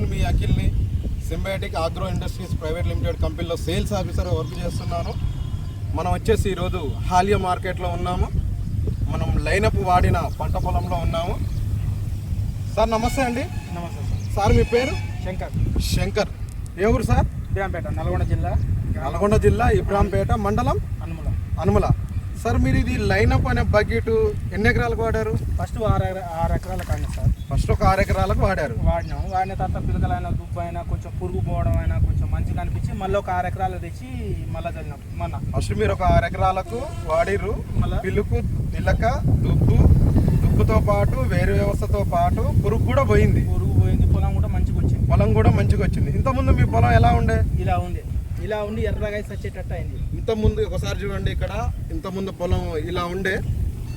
నేను మీ అఖిల్ని Symbiotic Agro Industries Private Limited కంపెనీలో సేల్స్ ఆఫీసర్గా వర్క్ చేస్తున్నాను. మనం వచ్చేసి ఈరోజు హాలియా మార్కెట్లో ఉన్నాము. మనం లైనప్ వాడిన పంట పొలంలో ఉన్నాము. సార్ నమస్తే అండి. నమస్తే సార్ మీ పేరు? శంకర్. ఏ ఊరు సార్? ఇబ్రాంపేట, నల్గొండ జిల్లా ఇబ్రాంపేట, మండలం అనుమల. సార్ మీరు ఇది లైనప్ అనే బకెట్ ఎన్ని ఎకరాలకు వాడారు? ఫస్ట్ 6 ఎకరాల కానీ సార్. ఫస్ట్ ఒక 6 ఎకరాలకు వాడినాము. వాడిన తర్వాత పిలకలైన దుబ్బు అయినా కొంచెం పురుగు పోవడం అయినా కొంచెం మంచిగా అనిపించి మళ్ళీ ఒక 6 ఎకరాలు తెచ్చి మళ్ళీ చల్లినాం. ఫస్ట్ మీరు ఒక 6 ఎకరాలకు వాడిర్రు. పిలుకు, పిలక, దుబ్బుతో పాటు వేరు వ్యవస్థతో పాటు పురుగు కూడా పోయింది. పొలం కూడా మంచిగా వచ్చింది. ఇంతకుముందు మీ పొలం ఎలా ఉండే? ఇలా ఉండి ఎర్రగా వచ్చేటట్టు అయింది. ఇంతకుముందు ఒకసారి చూడండి, ఇక్కడ ఇంతకుముందు పొలం ఇలా ఉండే.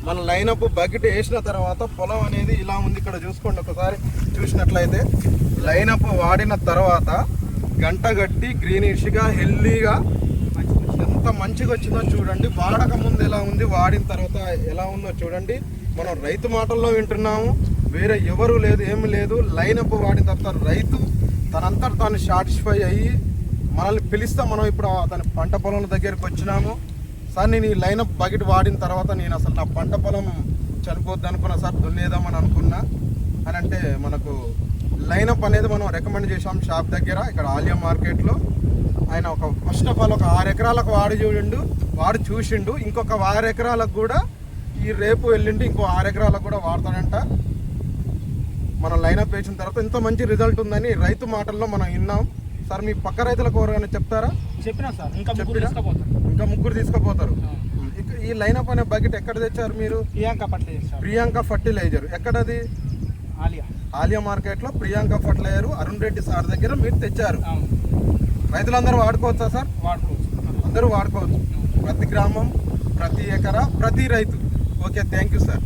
మన లైనప్ బకెట్ వేసిన తర్వాత పొలం అనేది ఇలా ఉంది. ఇక్కడ చూసుకోండి, ఒకసారి చూసినట్లయితే లైనప్ వాడిన తర్వాత గంట గట్టి గ్రీనిష్గా హెల్దీగా ఎంత మంచిగా వచ్చిందో చూడండి. వాడక ముందు ఎలా ఉంది, వాడిన తర్వాత ఎలా ఉందో చూడండి. మనం రైతు మాటల్లో వింటున్నాము, వేరే ఎవరు లేదు, ఏమి లేదు. లైనప్ వాడిన తర్వాత రైతు తనంతట తాను సాటిస్ఫై అయ్యి మనల్ని పిలిస్తే మనం ఇప్పుడు అతని పంట పొలం దగ్గరికి వచ్చినాము. సార్ నేను ఈ లైనప్ బకెట్ వాడిన తర్వాత నేను అసలు నా పంట పొలం చనిపోద్ది అనుకున్నా సార్, దున్నేద్దామని అనుకున్నా అని అంటే మనకు లైనప్ అనేది మనం రికమెండ్ చేసాం షాప్ దగ్గర ఇక్కడ ఆలియా మార్కెట్లో. ఆయన ఒక ఫస్ట్ ఆఫ్ ఆల్ ఒక 6 ఎకరాలకు వాడు చూసిండు. ఇంకొక 6 ఎకరాలకు కూడా ఈ రేపు వెళ్ళిండి ఇంకో 6 ఎకరాలకు కూడా వాడతాడంట. మనం లైనప్ వేసిన తర్వాత ఇంత మంచి రిజల్ట్ ఉందని రైతు మాటల్లో మనం విన్నాం. సార్ మీ పక్క రైతులకు ఎవరైనా చెప్తారా? చెప్పినా సార్, ఇంకా ముగ్గురు తీసుకుపోతారు. ఈ లైనప్ అనే బకెట్ ఎక్కడ తెచ్చారు మీరు? ప్రియాంక ఫర్టిలైజర్. ఎక్కడది? ఆలియా మార్కెట్లో ప్రియాంక ఫర్టిలైజర్ అరుణ్ రెడ్డి సార్ దగ్గర మీరు తెచ్చారు. రైతులందరూ వాడుకోవచ్చా సార్? అందరూ వాడుకోవచ్చు. ప్రతి గ్రామం, ప్రతి ఎకరా, ప్రతి రైతు. Okay, thank you sir.